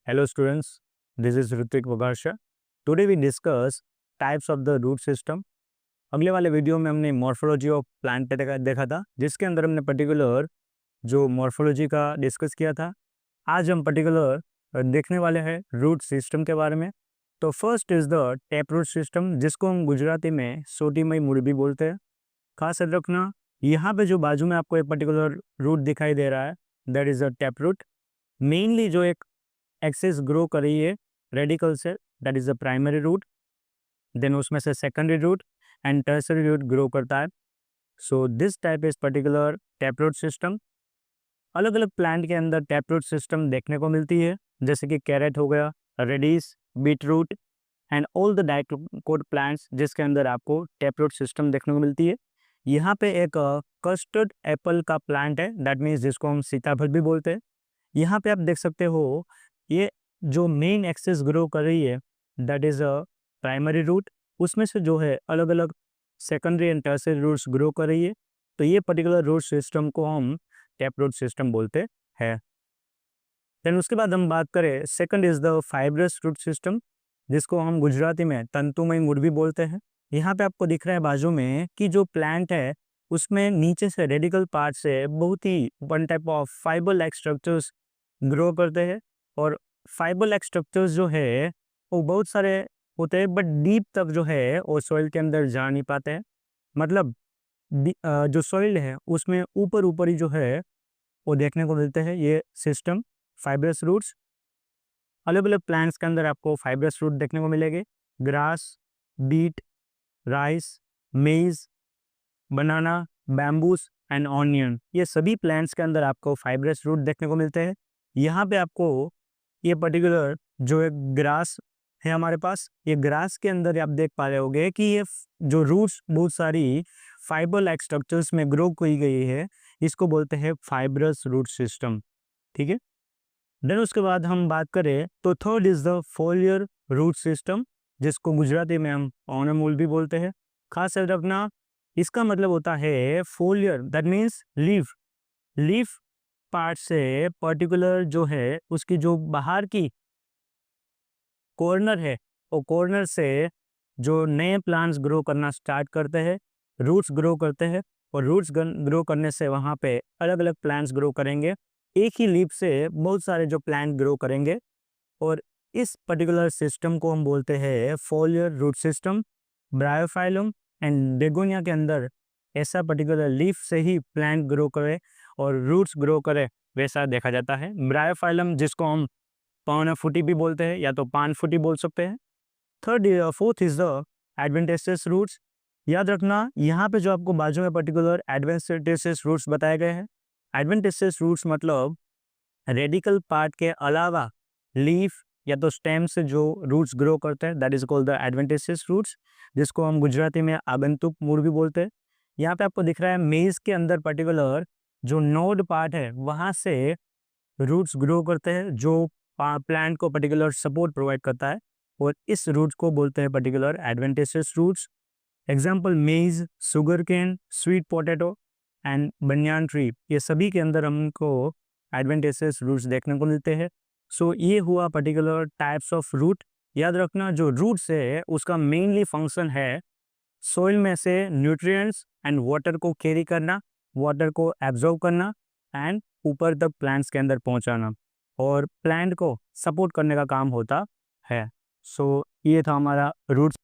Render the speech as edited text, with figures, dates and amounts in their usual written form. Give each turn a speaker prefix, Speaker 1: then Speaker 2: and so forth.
Speaker 1: Hello students, this is Ritvik Vagarsha. Today we discuss types of the root system. अगले वाले video में हमने morphology of plant देखा था, जिसके अंदर हमने पर्टिकुलर जो मॉर्फोलॉजी का डिस्कस किया था. आज हम पर्टिकुलर देखने वाले हैं रूट सिस्टम के बारे में. तो first is the tap root system, जिसको हम गुजराती में सोटीमई मूड़ी भी बोलते हैं. खास याद रखना, यहाँ पे जो बाजू में आपको एक पर्टिकुलर रूट दिखाई दे रहा है, that is a tap root. Mainly जो एक एक्सेस ग्रो कर रही है रेडिकल से, that is the primary root. Then उसमें से secondary root and tertiary root grow करता है. So this type is particular tap root system. अलग अलग प्लांट के अंदर टैप रूट सिस्टम देखने को मिलती है, जैसे कि कैरेट हो गया, radish, beet root and all the dicot plants, जिसके अंदर आपको टैप रूट सिस्टम देखने को मिलती है. यहाँ पे एक कस्टर्ड एप्पल का प्लांट है, दैट मीन्स जिसको हम सीताफल भी बोलते हैं. यहाँ पे आप देख सकते हो, ये जो मेन एक्सेस ग्रो कर रही है, that is a primary root. उसमें से जो है अलग अलग secondary and tertiary roots grow कर रही है. तो ये पर्टिकुलर रूट सिस्टम को हम टैप रूट सिस्टम बोलते हैं. देन उसके बाद हम बात करें, second is the fibrous root system, जिसको हम गुजराती में तंतुमय मूड भी बोलते हैं. यहाँ पे आपको दिख रहा है बाजू में कि जो प्लांट है उसमें नीचे से रेडिकल पार्ट से बहुत ही one type of fibre like structures grow करते हैं. और फाइबर लाइक स्ट्रक्चर्स जो है वो बहुत सारे होते हैं, बट डीप तक जो है वो सॉइल के अंदर जा नहीं पाते हैं. मतलब जो सॉइल है उसमें ऊपर ऊपर ही जो है वो देखने को मिलते हैं ये सिस्टम फाइब्रस रूट्स. अलग अलग प्लांट्स के अंदर आपको फाइब्रस रूट देखने को मिलेंगे. ग्रास, बीट, राइस, मेज, बनाना, बैम्बूस एंड ऑनियन, ये सभी प्लांट्स के अंदर आपको फाइब्रस रूट देखने को मिलते हैं. यहाँ पे आपको ये पर्टिकुलर जो एक ग्रास है हमारे पास, ये ग्रास के अंदर आप देख पा रहे होंगे कि ये जो रूट्स बहुत सारी फाइबर लाइक स्ट्रक्चर्स में ग्रो की गई है, इसको बोलते हैं फाइब्रस रूट सिस्टम. ठीक है. देन उसके बाद हम बात करें तो third is the foliar root system, जिसको गुजराती में हम ऑनमूल भी बोलते हैं. खास याद रखना, इसका मतलब होता है फोलियर, that means leaf. Leaf part से पर्टिकुलर जो है उसकी जो बाहर की कॉर्नर है, वो कॉर्नर से जो नए प्लांट्स ग्रो करना स्टार्ट करते हैं, रूट्स ग्रो करते हैं. और रूट्स ग्रो करने से वहाँ पे अलग अलग प्लांट्स ग्रो करेंगे. एक ही लीफ से बहुत सारे जो प्लांट ग्रो करेंगे. और इस पर्टिकुलर सिस्टम को हम बोलते हैं foliar root system. Bryophyllum and begonia के अंदर ऐसा पर्टिकुलर लीफ से ही प्लांट ग्रो करे और रूट्स ग्रो करे, वैसा देखा जाता है. ब्रायोफाइलम, जिसको हम पान फुटी भी बोलते हैं या तो पान फुटी बोल सकते हैं. Fourth is the adventitious roots. याद रखना, यहाँ पे जो आपको बाजू में पर्टिकुलर एडवेंटेसियस रूट्स बताए गए हैं, एडवेंटेसियस रूट्स मतलब रेडिकल पार्ट के अलावा लीफ या तो स्टेम से जो रूट्स ग्रो करते हैं, that is called the adventitious roots, जिसको हम गुजराती में आगंतुक मूड भी बोलते हैं. यहाँ पे आपको दिख रहा है मेज के अंदर पर्टिकुलर जो नोड पार्ट है वहाँ से रूट्स ग्रो करते हैं, जो प्लांट को पर्टिकुलर सपोर्ट प्रोवाइड करता है. और इस रूट्स को बोलते हैं particular adventitious roots. Example maize, sugarcane, sweet potato and banyan tree, ये सभी के अंदर हमको एडवेंटेशियस रूट्स देखने को मिलते हैं. सो ये हुआ पर्टिकुलर टाइप्स ऑफ रूट. याद रखना, जो रूट्स है उसका मेनली फंक्शन है सोइल में से न्यूट्रिएंट्स एंड वाटर को कैरी करना, वाटर को एब्जॉर्ब करना एंड ऊपर तक प्लांट्स के अंदर पहुंचाना, और प्लांट को सपोर्ट करने का काम होता है. सो ये था हमारा रूट्स.